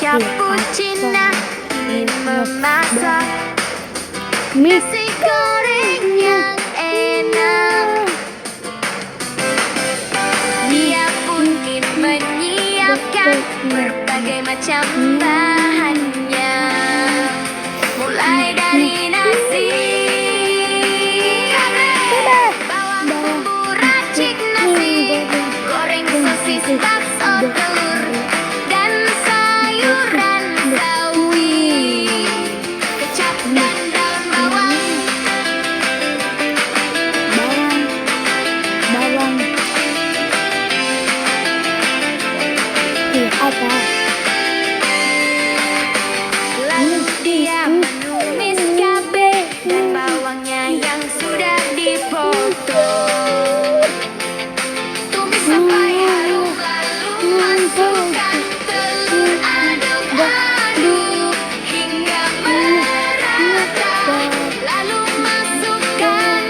cappuccino ingin memasak nasi goreng yang enak. Dia pun ingin menyiapkan berbagai macam bahannya, mulai dari nasi, bawang, bumbu racik nasi, goreng sosis, bakso, telur, dan sayuran sawi, kecap dan daun bawang. Apa? Lalu dia menumis cabai dan bawangnya yang sudah dipotong. Tumis sampai harum, lalu masukkan telur, aduk-aduk hingga merata. Lalu masukkan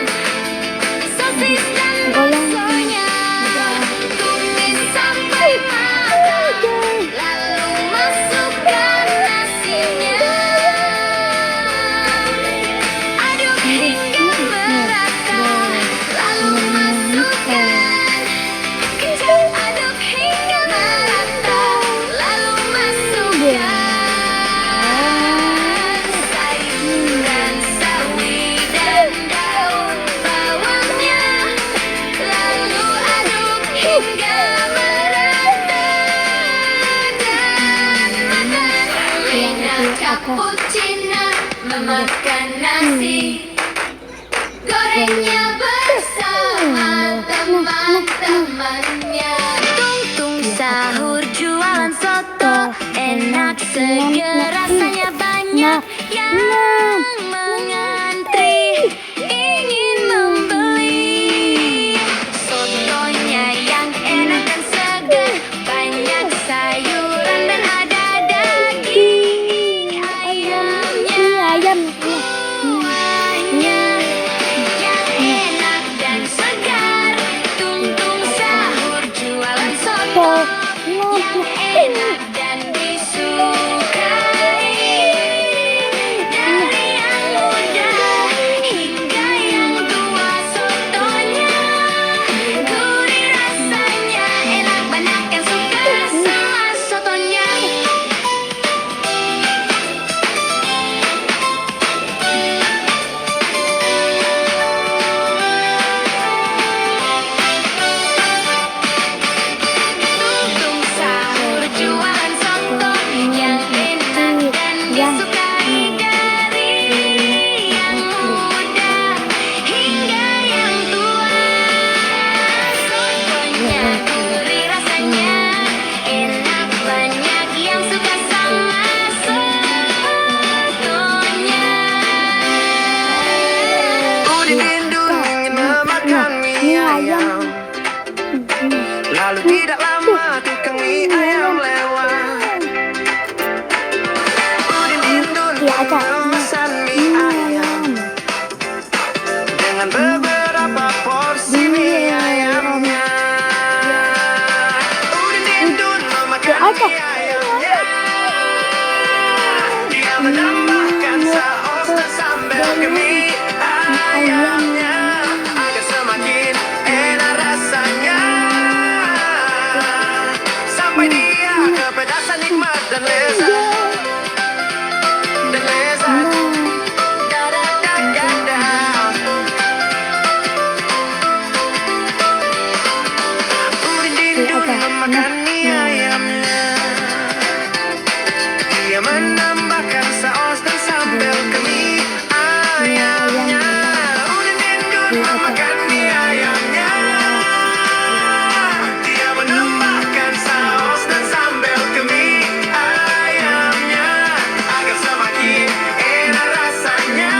sosis dan baksonya, tumis sampai matang. Lalu masukkan nasinya, aduk hingga merata. Lalu masukkan kecap, aduk hingga merata. Lalu masukkan sayuran sawi dan daun bawangnya. Lalu aduk hingga merata dan makan. Rina cappuccino memakan nasi gorengnya bersama teman-temannya. Tung sahur jualan soto, enak seger rasanya, banyak yang mengantri ingin membeli. Sotonya yang enak dan segar, banyak sayuran dan ada daging ayamnya. Ayam. Kuahnya yang enak dan segar. Tung sahur jualan soto yang enak dan disukai. Dari yang muda hingga yang tua, sotonya gurih rasanya, enak banyak yang suka sama sotonya. Tung sahur jualan soto yang enak dan disukai. Dari yang muda hingga yang tua, sotonya gurih rasanya, enak banyak yang suka sama sotonya. Udin Indun ingin memakan mie ayam, lalu tidak lama tukang mie ayam lewat. Udin Indun memesan mie ayam dengan beberapa porsi mie ayamnya. Udin Indun memakan mie ayamnya, dia menambahkan saus dan sambal ke mie ayamnya agar semakin enak rasanya. Sampai dia kepedasan, nikmat dan lezat. Dan lezat. Da-da-da-da-da. Udin Indun memakan mie ayamnya, dia menambahkan saus dan sambal ke mie ayamnya. Udin Indun memakan mie ayamnya, dia menambahkan saus dan sambal ke mie ayamnya agar semakin enak rasanya.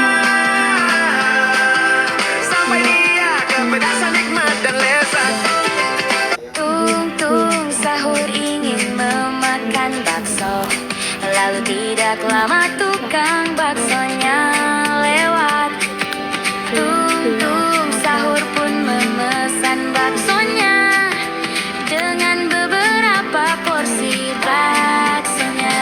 Sampai dia kepedasan, nikmat dan lezat. Tung sahur ingin memakan bakso, lalu tidak lama tukang baksonya lewat. Tung sahur pun memesan baksonya dengan beberapa porsi baksonya.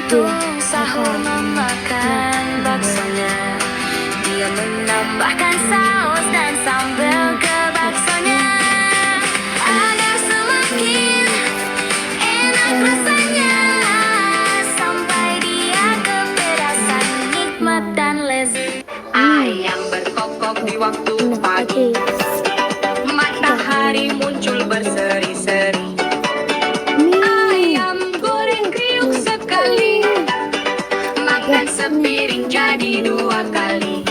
Tuntung sahur memakan baksonya. Dia menambahkan saus dan sambal ke baksonya agar semakin enak rasanya, sampai dia kepedasan, nikmat dan lezat. Ayam berkokok di waktu pagi, matahari muncul berseri-seri. Ayam goreng kriuk sekali, makan sepiring jadi 2 kali.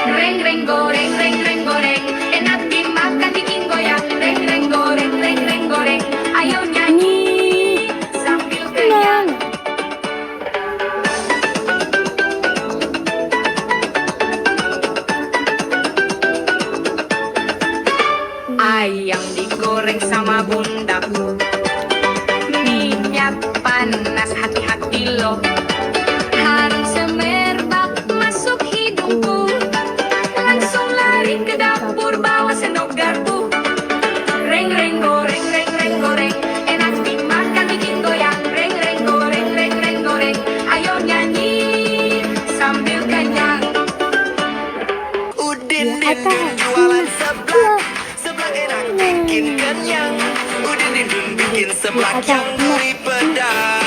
Reng reng goreng, enak dimakan bikin goyang. Reng reng goreng, ayo nyanyi sambil kenyang. Ayam digoreng sama bundaku, minyak panas, hati-hati loh. Harum semerbak masuk hidungku, langsung lari ke dapur bawa sendok garpu. Reng reng goreng, enak dimakan bikin goyang. Reng reng goreng, ayo nyanyi sambil kenyang. Udin din dun jualan seblak, seblak enak bikin kenyang. Udin din dun bikin seblak yang gurih pedas,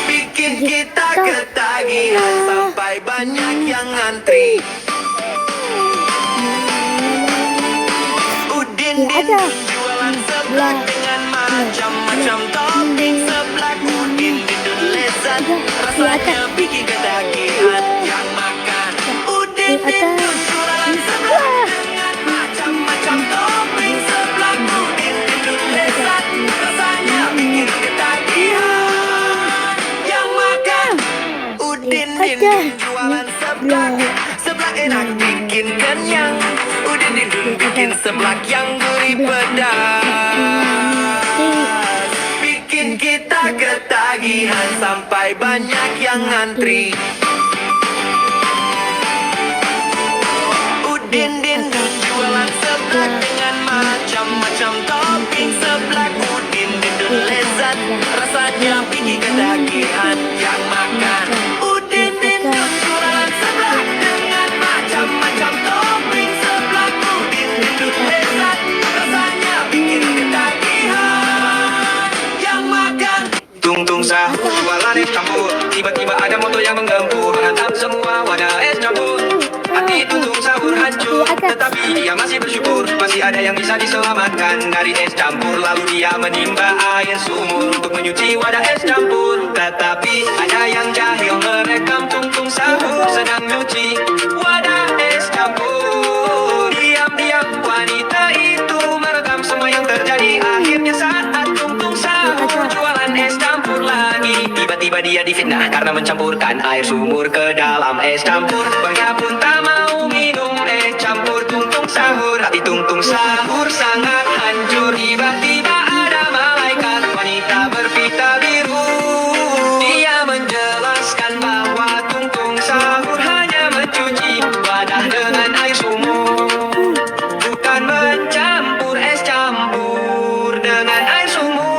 bikin kita ketagihan sampai banyak yang ngantri. Udin din dun jualan seblak dengan macam-macam topping. Seblak udin din dun lezat, rasanya bikin ketagihan yang makan. Udin din dun jualan seblak dengan macam-macam topping. Seblak udin din dun lezat, rasanya bikin ketagihan yang makan. Udin din dun jualan seblak, seblak enak bikin kenyang. Udin din dun bikin seblak yang gurih pedas, bikin kita ketagihan sampai banyak yang ngantri. Udin din dun jualan seblak dengan macam-macam topping. Seblak udin din dun lezat, rasanya bikin ketagihan yang makan. Udin din dun jualan seblak dengan macam-macam topping. Seblak udin din dun lezat, rasanya bikin ketagihan yang makan. Tung-tung sahur jualan es campur, tiba-tiba ada motor yang menggempur, menghantam semua wadah es campur. Hati Tung-tung sahur hancur, tetapi dia masih bersyukur, masih ada yang bisa diselamatkan dari es campur. Lalu dia menimba air sumur untuk menyuci wadah es campur. Tetapi ada yang jahil merekam Tung-tung sahur sedang nyuci wadah es campur. Diam-diam wanita itu merekam semua yang terjadi. Akhirnya saat Tung-tung sahur jualan es campur lagi, tiba-tiba dia difitnah karena mencampurkan air sumur ke dalam es campur. Bangnya pun tak mau minum es campur Tung-tung sahur. Hati Tung-tung sahur sangat hancur. Tiba-tiba ada malaikat wanita berpita biru. Dia menjelaskan bahwa Tung-tung sahur hanya mencuci wadah dengan air sumur, bukan mencampur es campur dengan air sumur.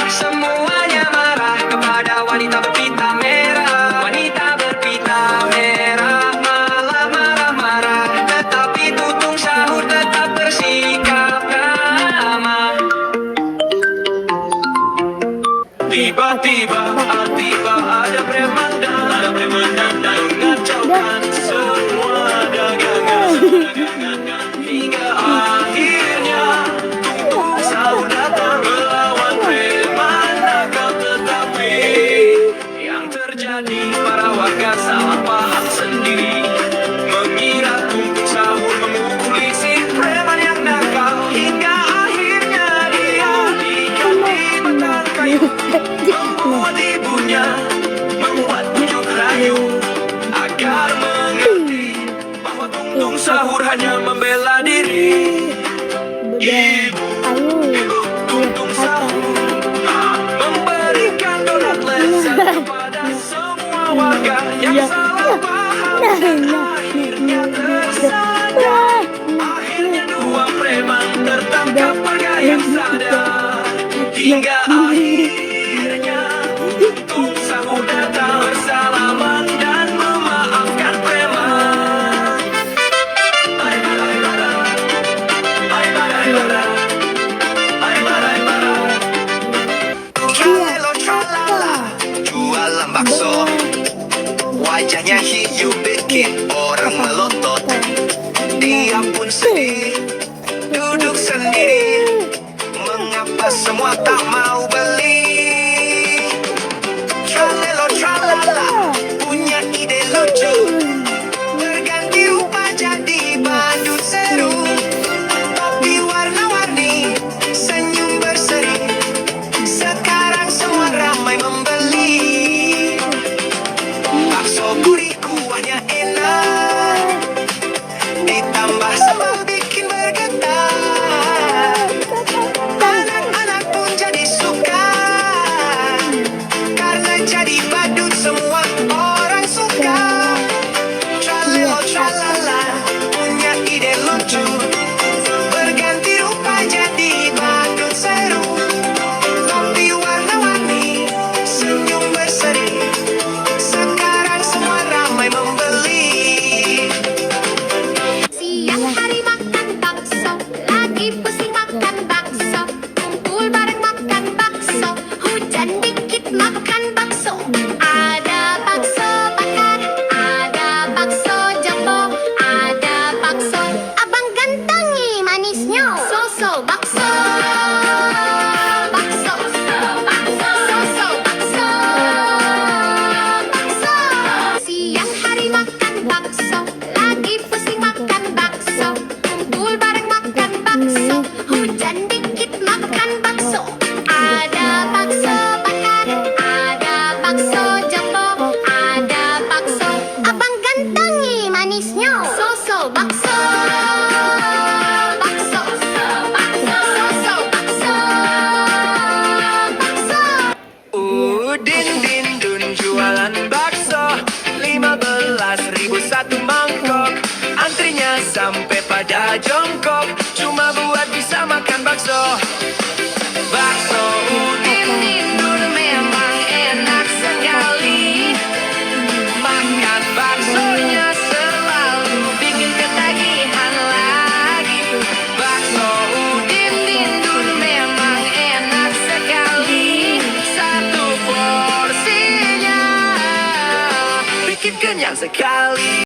Semuanya marah kepada wanita berpita merah. Wanita berpita merah malah marah-marah, tetapi Tung-tung sahur tetap bersikap ramah. Tiba-tiba ada preman dan mengacaukan semua dagangan. Hingga akhirnya Tung-tung sahur datang melawan preman nakal, tetapi yang terjadi para warga salah paham sendiri, mengira Tung-tung sahur memukuli si preman yang nakal. Hingga akhirnya dia diikat di batang kayu, membuat ibunya membuat bujuk rayu agar mengerti bahwa Tung-tung sahur hanya membela diri. Ibu Tung-tung sahur memberikan donat lezat kepada semua warga yang salah paham, dan akhirnya tersadar. Akhirnya dua preman hingga akhirnya tung sahur datang bersalaman dan memaafkan preman. Bye bye bye bye bye bye bye bye. Tralelo tralala, jualan bakso, wajahnya hijau bikin orang melotot. Dia pun sedih, duduk sendiri. Mengapa semua tak mau beli? Tralelo tralala, punya ide lucu, berganti rupa jadi badut seru. Topi warna-warni, senyum berseri, sekarang semua ramai membeli. Bakso gurih, kuahnya enak, ditambah sambal bikin bergetar. Anak-anak pun jadi suka, karena jadi badut semua orang suka. Tralelo tralala, punya ide lucu, berganti rupa jadi badut seru. Topi warna-warni, senyum berseri, sekarang semua ramai membeli. Siang hari makan bakso, lagi pusing makan bakso, kumpul bareng makan bakso, hujan dikit makan bakso. Ada bakso bakar, ada bakso jumbo, ada bakso abang gantangi manisnya. So bakso, bakso, bakso, so bakso, bakso. Siang hari makan bakso, lagi pusing makan bakso, kumpul bareng makan bakso, hujan dikit makan bakso. Ada bakso bakar, ada bakso jumbo, ada bakso abang gantangi manisnya. So bakso, bakso, bakso, so bakso, bakso. Udin din dun jualan bakso, 15.000 satu mangkok. Antrinya sampai pada jongkok, cuma buat bisa makan bakso. Bakso Udin din dun memang enak sekali. Makan baksonya selalu bikin ketagihan lagi. Bakso Udin din dun memang enak sekali. Satu porsinya bikin kenyang sekali.